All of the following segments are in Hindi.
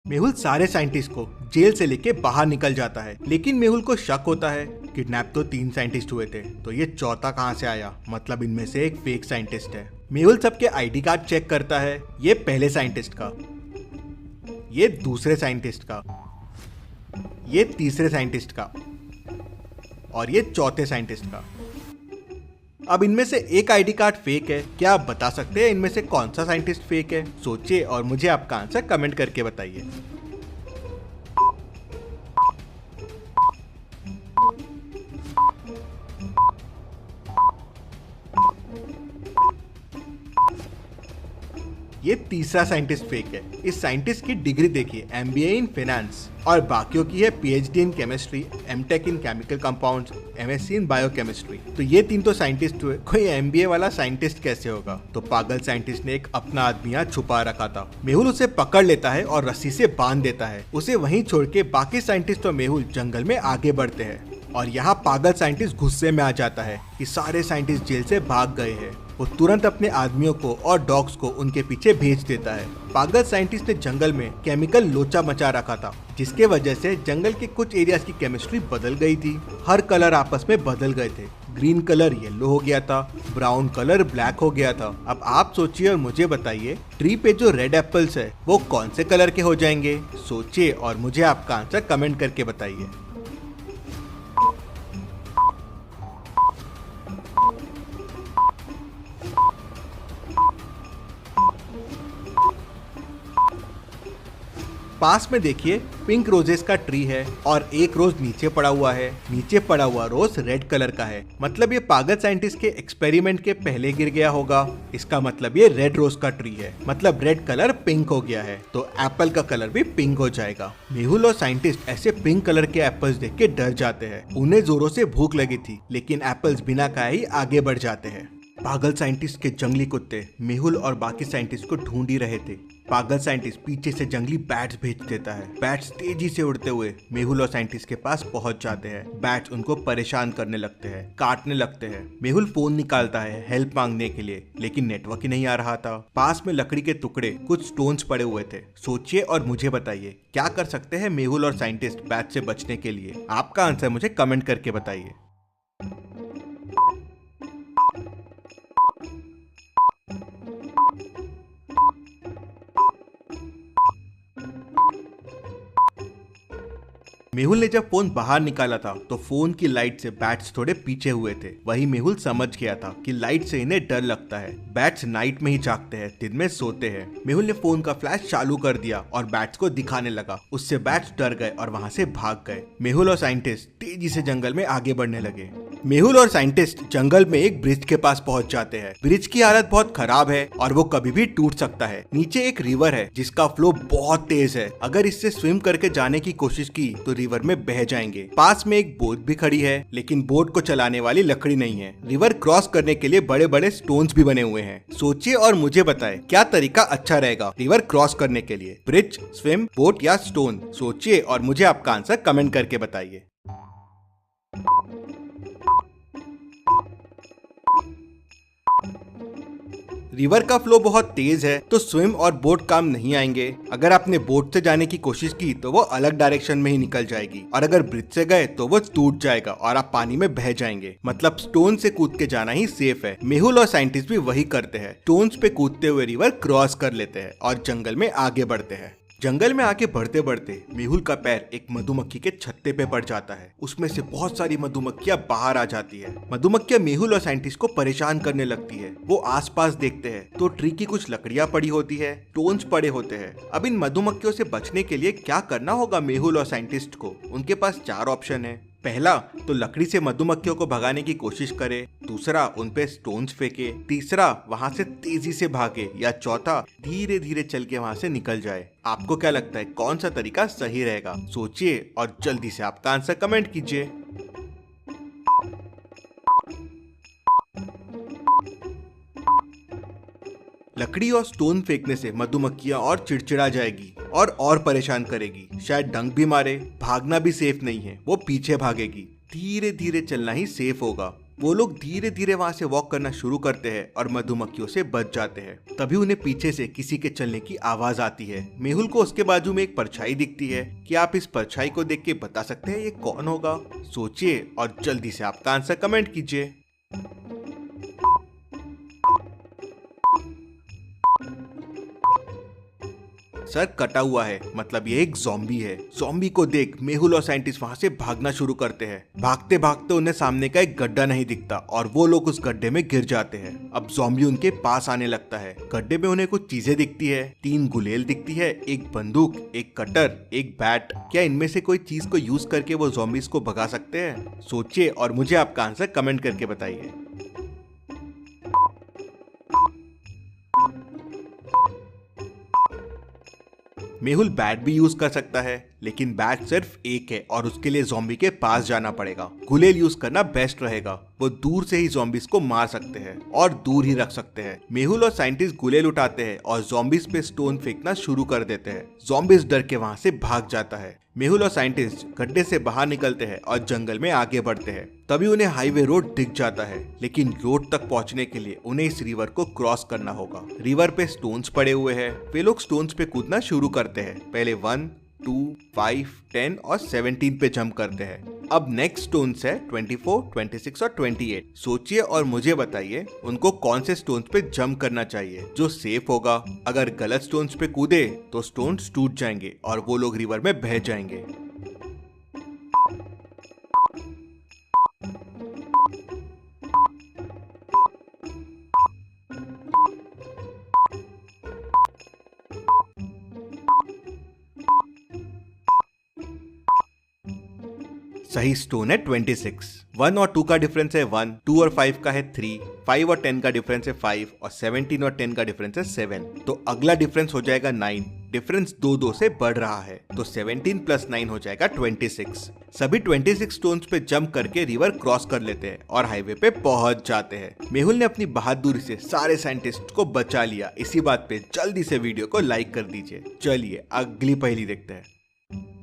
मेहुल सारे साइंटिस्ट को जेल से लेके बाहर निकल जाता है, लेकिन मेहुल को शक होता है किडनैप तो 3 साइंटिस्ट हुए थे, तो ये चौथा कहाँ से आया। मतलब इनमें से एक फेक साइंटिस्ट है। मेहुल सबके आईडी कार्ड चेक करता है, ये पहले साइंटिस्ट का, ये दूसरे साइंटिस्ट का, ये तीसरे साइंटिस्ट का और ये चौथे साइंटिस्ट का। अब इनमें से एक आईडी कार्ड फेक है। क्या आप बता सकते हैं इनमें से कौन सा साइंटिस्ट फेक है? सोचिए और मुझे आपका आंसर कमेंट करके बताइए। ये तीसरा साइंटिस्ट फेक है। इस साइंटिस्ट की डिग्री देखिए, MBA इन फाइनेंस, और बाकियों की है PhD in chemistry, MTech in chemical compounds, MSc in biochemistry. तो ये 3 तो साइंटिस्ट हुए, कोई MBA वाला साइंटिस्ट कैसे होगा? तो पागल साइंटिस्ट ने एक अपना आदमी यहाँ छुपा रखा था। मेहुल उसे पकड़ लेता है और रस्सी से बांध देता है। उसे वहीं छोड़ के बाकी साइंटिस्ट और मेहुल जंगल में आगे बढ़ते हैं। और यहाँ पागल साइंटिस्ट गुस्से में आ जाता है कि सारे साइंटिस्ट जेल से भाग गए हैं। वो तुरंत अपने आदमियों को और डॉग्स को उनके पीछे भेज देता है। पागल साइंटिस्ट ने जंगल में केमिकल लोचा मचा रखा था, जिसके वजह से जंगल के कुछ एरियाज की केमिस्ट्री बदल गई थी। हर कलर आपस में बदल गए थे। ग्रीन कलर येलो हो गया था, ब्राउन कलर ब्लैक हो गया था। अब आप सोचिए और मुझे बताइए, ट्री पे जो रेड एप्पल्स है वो कौन से कलर के हो जाएंगे? सोचिए और मुझे आपका आंसर कमेंट करके बताइए। पास में देखिए, पिंक रोजेस का ट्री है और एक रोज नीचे पड़ा हुआ है। नीचे पड़ा हुआ रोज रेड कलर का है। मतलब ये पागल साइंटिस्ट के एक्सपेरिमेंट के पहले गिर गया होगा। इसका मतलब ये रेड रोज का ट्री है, मतलब रेड कलर पिंक हो गया है, तो एप्पल का कलर भी पिंक हो जाएगा। मेहुल और साइंटिस्ट ऐसे पिंक कलर के एप्पल्स देख के डर जाते हैं। उन्हें जोरों से भूख लगी थी, लेकिन एप्पल्स बिना खाए ही आगे बढ़ जाते हैं। पागल साइंटिस्ट के जंगली कुत्ते मेहुल और बाकी साइंटिस्ट को ढूंढ ही रहे थे। पागल साइंटिस्ट पीछे से जंगली बैट्स भेज देता है। बैट्स तेजी से उड़ते हुए मेहुल और साइंटिस्ट के पास पहुंच जाते हैं। बैट्स उनको परेशान करने लगते हैं, काटने लगते हैं। मेहुल फोन निकालता है हेल्प मांगने के लिए, लेकिन नेटवर्क ही नहीं आ रहा था। पास में लकड़ी के टुकड़े, कुछ स्टोन्स पड़े हुए थे। सोचिए और मुझे बताइए, क्या कर सकते हैं मेहुल और साइंटिस्ट बैट से बचने के लिए? आपका आंसर मुझे कमेंट करके बताइए। मेहुल ने जब फोन बाहर निकाला था तो फोन की लाइट से बैट्स थोड़े पीछे हुए थे। वही मेहुल समझ गया था कि लाइट से इन्हें डर लगता है। बैट्स नाइट में ही जागते हैं, दिन में सोते हैं। मेहुल ने फोन का फ्लैश चालू कर दिया और बैट्स को दिखाने लगा। उससे बैट्स डर गए और वहाँ से भाग गए। मेहुल और साइंटिस्ट तेजी से जंगल में आगे बढ़ने लगे। मेहुल और साइंटिस्ट जंगल में एक ब्रिज के पास पहुंच जाते हैं। ब्रिज की हालत बहुत खराब है और वो कभी भी टूट सकता है। नीचे एक रिवर है जिसका फ्लो बहुत तेज है। अगर इससे स्विम करके जाने की कोशिश की तो रिवर में बह जाएंगे। पास में एक बोट भी खड़ी है, लेकिन बोट को चलाने वाली लकड़ी नहीं है। रिवर क्रॉस करने के लिए बड़े बड़े स्टोन्स भी बने हुए हैं। सोचिए और मुझे बताएं, क्या तरीका अच्छा रहेगा रिवर क्रॉस करने के लिए? ब्रिज, स्विम, बोट या स्टोन? सोचिए और मुझे आपका आंसर कमेंट करके बताइए। रिवर का फ्लो बहुत तेज है तो स्विम और बोट काम नहीं आएंगे। अगर आपने बोट से जाने की कोशिश की तो वो अलग डायरेक्शन में ही निकल जाएगी, और अगर ब्रिज से गए तो वो टूट जाएगा और आप पानी में बह जाएंगे। मतलब स्टोन से कूद के जाना ही सेफ है। मेहुल और साइंटिस्ट भी वही करते हैं। स्टोन्स पे कूदते हुए रिवर क्रॉस कर लेते हैं और जंगल में आगे बढ़ते हैं। जंगल में आगे बढ़ते बढ़ते मेहुल का पैर एक मधुमक्खी के छत्ते पे पड़ जाता है। उसमें से बहुत सारी मधुमक्खियां बाहर आ जाती है। मधुमक्खियां मेहुल और साइंटिस्ट को परेशान करने लगती है। वो आसपास देखते हैं तो ट्री की कुछ लकड़ियां पड़ी होती है, टोन्स पड़े होते हैं। अब इन मधुमक्खियों से बचने के लिए क्या करना होगा मेहुल और साइंटिस्ट को? उनके पास 4 ऑप्शन है। पहला तो लकड़ी से मधुमक्खियों को भगाने की कोशिश करे। दूसरा, उन पे स्टोन्स फेंके। तीसरा, वहाँ से तेजी से भागे। या चौथा, धीरे धीरे चल के वहाँ से निकल जाए। आपको क्या लगता है कौन सा तरीका सही रहेगा? सोचिए और जल्दी से आपका आंसर कमेंट कीजिए। लकड़ी और स्टोन फेंकने से मधुमक्खियां और चिड़चिड़ा जाएगी और परेशान करेगी। शायद डंक भी मारे। भागना भी सेफ नहीं है, वो पीछे भागेगी। धीरे धीरे चलना ही सेफ होगा। वो लोग धीरे धीरे वहाँ से वॉक करना शुरू करते हैं और मधुमक्खियों से बच जाते हैं। तभी उन्हें पीछे से किसी के चलने की आवाज आती है। मेहुल को उसके बाजू में एक परछाई दिखती है। क्या आप इस परछाई को देख के बता सकते हैं ये कौन होगा? सोचिए और जल्दी से आपका आंसर कमेंट कीजिए। सर कटा हुआ है, मतलब ये एक ज़ॉम्बी है। ज़ॉम्बी को देख मेहुल और साइंटिस्ट वहाँ से भागना शुरू करते हैं। भागते भागते उन्हें सामने का एक गड्ढा नहीं दिखता और वो लोग उस गड्ढे में गिर जाते हैं। अब ज़ॉम्बी उनके पास आने लगता है। गड्ढे में उन्हें कुछ चीजें दिखती है। 3 गुलेल दिखती है, एक बंदूक, एक कटर, एक बैट। क्या इनमें से कोई चीज को यूज करके वो ज़ॉम्बीज को भगा सकते हैं? सोचिए और मुझे आपका आंसर कमेंट करके बताइए। मेहुल बैट भी यूज कर सकता है, लेकिन बैट सिर्फ एक है और उसके लिए ज़ॉम्बी के पास जाना पड़ेगा। गुलेल यूज करना बेस्ट रहेगा। वो दूर से ही ज़ॉम्बीज को मार सकते हैं और दूर ही रख सकते हैं। मेहुल और साइंटिस्ट गुलेल उठाते हैं और ज़ॉम्बीज पे स्टोन फेंकना शुरू कर देते हैं। ज़ॉम्बीज डर के वहाँ से भाग जाता है। मेहुल और साइंटिस्ट गड्ढे से बाहर निकलते हैं और जंगल में आगे बढ़ते हैं। तभी उन्हें हाईवे रोड दिख जाता है, लेकिन रोड तक पहुंचने के लिए उन्हें इस रिवर को क्रॉस करना होगा। रिवर पे स्टोन्स पड़े हुए हैं। वे लोग स्टोन्स पे कूदना शुरू करते हैं। पहले 1, 2, 5, 10 और 17 पे जंप करते हैं। अब नेक्स्ट स्टोन्स है 24, 26 और 28। सोचिए और मुझे बताइए उनको कौन से स्टोन्स पे जंप करना चाहिए जो सेफ होगा। अगर गलत स्टोन्स पे कूदे तो स्टोन्स टूट जाएंगे और वो लोग रिवर में बह जाएंगे। सही स्टोन है 26। 1 और 2 का डिफरेंस है 1, 2 और 5 का है 3, 5 और 10 का डिफरेंस है 5 और 17 और 10 का डिफरेंस है 7। तो अगला डिफरेंस हो जाएगा 9। डिफरेंस 2-2 से बढ़ रहा है, तो 17 + 9 हो जाएगा 26। सभी 26 स्टोन्स पे जंप करके रिवर क्रॉस कर लेते हैं और हाईवे पे पहुंच जाते हैं। मेहुल ने अपनी बहादुरी से सारे साइंटिस्ट को बचा लिया। इसी बात पे जल्दी से वीडियो को लाइक कर दीजिए। चलिए अगली पहेली देखते हैं।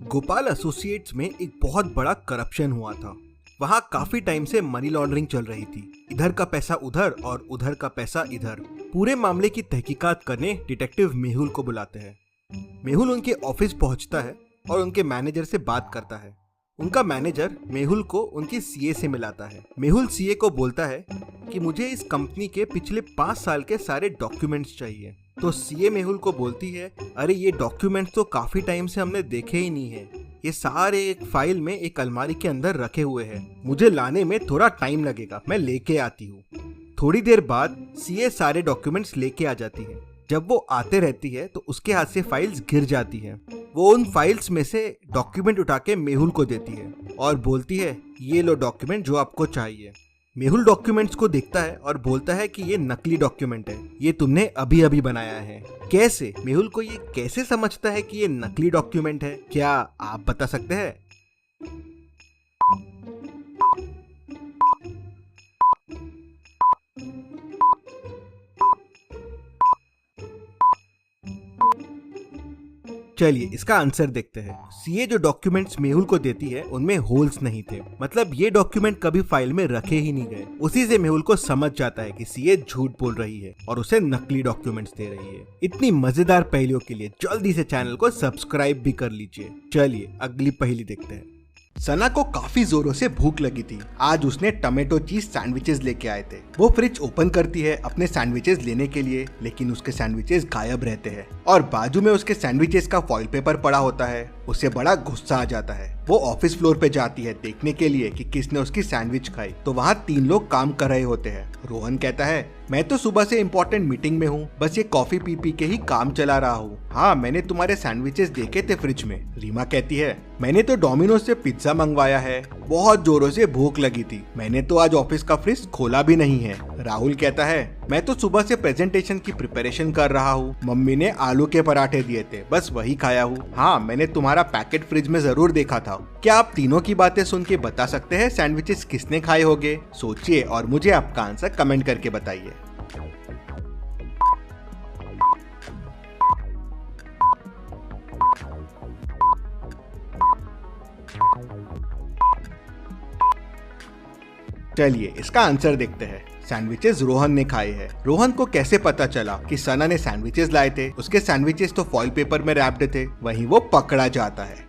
गोपाल एसोसिएट्स में एक बहुत बड़ा करप्शन हुआ था। वहाँ काफी टाइम से मनी लॉन्ड्रिंग चल रही थी। इधर का पैसा उधर और उधर का पैसा इधर। पूरे मामले की तहकीकात करने डिटेक्टिव मेहुल को बुलाते हैं। मेहुल उनके ऑफिस पहुंचता है और उनके मैनेजर से बात करता है। उनका मैनेजर मेहुल को उनकी सीए से मिलाता है। मेहुल सीए को बोलता है कि मुझे इस कंपनी के पिछले 5 साल के सारे डॉक्यूमेंट्स चाहिए। तो सीए मेहुल को बोलती है, अरे ये डॉक्यूमेंट्स तो काफी टाइम से हमने देखे ही नहीं है। ये सारे एक फाइल में एक अलमारी के अंदर रखे हुए हैं। मुझे लाने में थोड़ा टाइम लगेगा, मैं लेके आती हूँ। थोड़ी देर बाद सीए सारे डॉक्यूमेंट्स लेके आ जाती है। जब वो आते रहती है तो उसके हाथ से फाइल्स गिर जाती है। वो उन फाइल्स में से डॉक्यूमेंट उठा के मेहुल को देती है और बोलती है, ये लो डॉक्यूमेंट जो आपको चाहिए। मेहुल डॉक्यूमेंट्स को देखता है और बोलता है कि ये नकली डॉक्यूमेंट है, ये तुमने अभी अभी बनाया है। कैसे? मेहुल को ये कैसे समझता है कि ये नकली डॉक्यूमेंट है? क्या आप बता सकते हैं? चलिए इसका आंसर देखते हैं। सीए जो डॉक्यूमेंट्स मेहुल को देती है उनमें होल्स नहीं थे, मतलब ये डॉक्यूमेंट कभी फाइल में रखे ही नहीं गए। उसी से मेहुल को समझ जाता है कि सीए झूठ बोल रही है और उसे नकली डॉक्यूमेंट्स दे रही है। इतनी मजेदार पहेलियों के लिए जल्दी से चैनल को सब्सक्राइब भी कर लीजिए। चलिए अगली पहेली देखते हैं। सना को काफी जोरों से भूख लगी थी। आज उसने टमेटो चीज सैंडविचेस लेके आए थे। वो फ्रिज ओपन करती है अपने सैंडविचेस लेने के लिए, लेकिन उसके सैंडविचेस गायब रहते हैं और बाजू में उसके सैंडविचेस का फॉइल पेपर पड़ा होता है। उसे बड़ा गुस्सा आ जाता है। वो ऑफिस फ्लोर पे जाती है देखने के लिए कि किसने उसकी सैंडविच खाई। तो वहाँ 3 लोग काम कर रहे होते हैं। रोहन कहता है, मैं तो सुबह से इम्पोर्टेंट मीटिंग में हूँ, बस ये कॉफी पी पी के ही काम चला रहा हूँ। हाँ, मैंने तुम्हारे सैंडविचेस देखे थे फ्रिज में। रीमा कहती है, मैंने तो डोमिनोज से पिज्जा मंगवाया है, बहुत जोरों से भूख लगी थी, मैंने तो आज ऑफिस का फ्रिज खोला भी नहीं है। राहुल कहता है, मैं तो सुबह से प्रेजेंटेशन की प्रिपरेशन कर रहा हूँ, मम्मी ने आलू के पराठे दिए थे, बस वही खाया हूँ। हाँ, मैंने तुम्हारा पैकेट फ्रिज में जरूर देखा था। क्या आप तीनों की बातें सुन के बता सकते हैं सैंडविचेस किसने खाए होंगे? सोचिए और मुझे आपका आंसर कमेंट करके बताइए। चलिए इसका आंसर देखते हैं। सैंडविचेस रोहन ने खाए हैं। रोहन को कैसे पता चला कि सना ने सैंडविचेस लाए थे? उसके सैंडविचेस तो फॉइल पेपर में रैप्ड थे। वहीं वो पकड़ा जाता है।